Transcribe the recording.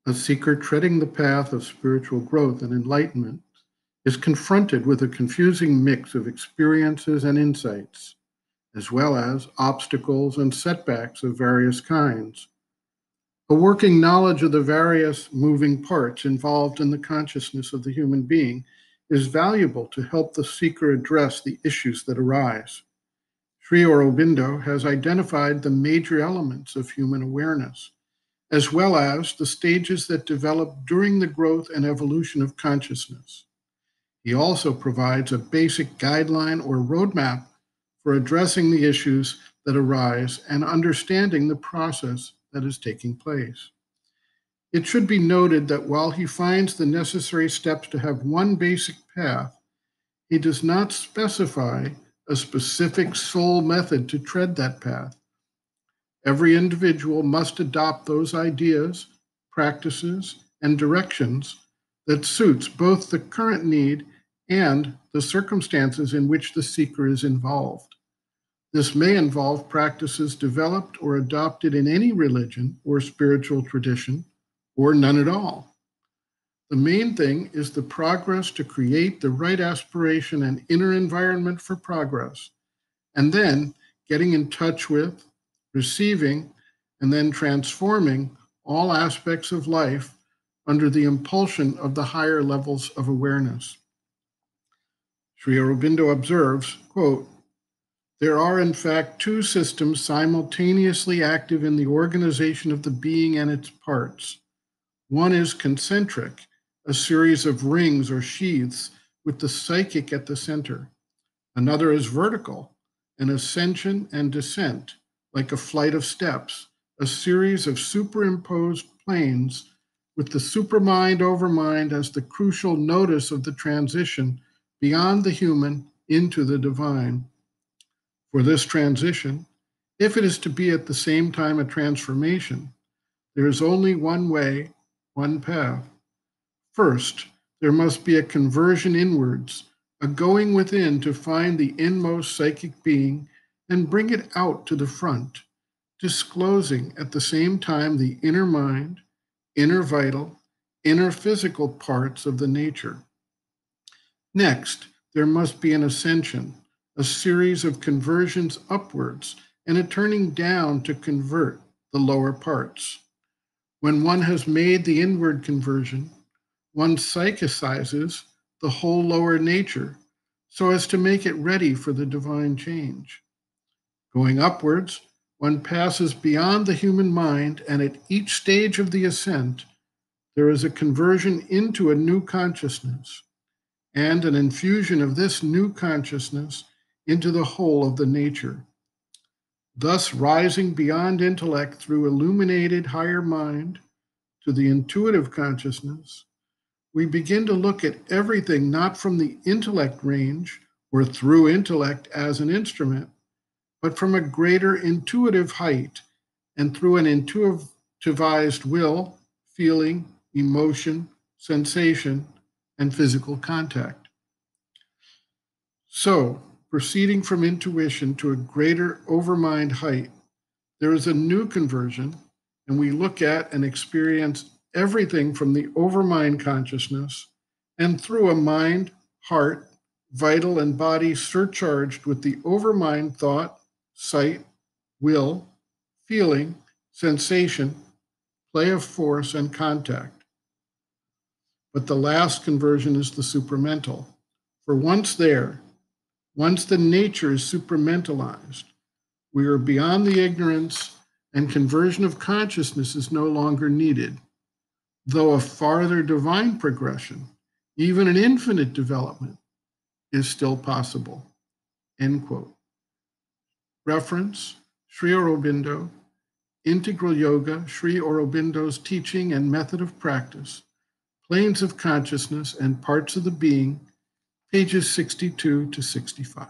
A seeker treading the path of spiritual growth and enlightenment is confronted with a confusing mix of experiences and insights, as well as obstacles and setbacks of various kinds. A working knowledge of the various moving parts involved in the consciousness of the human being is valuable to help the seeker address the issues that arise. Sri Aurobindo has identified the major elements of human awareness, as well as the stages that develop during the growth and evolution of consciousness. He also provides a basic guideline or roadmap for addressing the issues that arise and understanding the process that is taking place. It should be noted that while he finds the necessary steps to have one basic path, he does not specify a specific sole method to tread that path. Every individual must adopt those ideas, practices, and directions that suits both the current need and the circumstances in which the seeker is involved. This may involve practices developed or adopted in any religion or spiritual tradition, or none at all. The main thing is the progress to create the right aspiration and inner environment for progress, and then getting in touch with, receiving, and then transforming all aspects of life under the impulsion of the higher levels of awareness. Sri Aurobindo observes, quote, "There are in fact two systems simultaneously active in the organization of the being and its parts. One is concentric, a series of rings or sheaths with the psychic at the center. Another is vertical, an ascension and descent, like a flight of steps, a series of superimposed planes with the supermind overmind as the crucial notice of the transition beyond the human into the divine. For this transition, if it is to be at the same time a transformation, there is only one way, one path. First, there must be a conversion inwards, a going within to find the inmost psychic being and bring it out to the front, disclosing at the same time the inner mind, inner vital, inner physical parts of the nature. Next, there must be an ascension, a series of conversions upwards and a turning down to convert the lower parts. When one has made the inward conversion, one psychicizes the whole lower nature so as to make it ready for the divine change. Going upwards, one passes beyond the human mind, and at each stage of the ascent, there is a conversion into a new consciousness and an infusion of this new consciousness into the whole of the nature. Thus, rising beyond intellect through illuminated higher mind to the intuitive consciousness, we begin to look at everything not from the intellect range or through intellect as an instrument, but from a greater intuitive height and through an intuitivized will, feeling, emotion, sensation, and physical contact. So, proceeding from intuition to a greater overmind height, there is a new conversion, and we look at and experience everything from the overmind consciousness and through a mind, heart, vital, and body surcharged with the overmind thought, sight, will, feeling, sensation, play of force, and contact. But the last conversion is the supramental. For once there, once the nature is supramentalized, we are beyond the ignorance, and conversion of consciousness is no longer needed, though a farther divine progression, even an infinite development, is still possible. End quote. Reference, Sri Aurobindo, Integral Yoga, Sri Aurobindo's Teaching and Method of Practice, Planes of Consciousness and Parts of the Being, pages 62 to 65.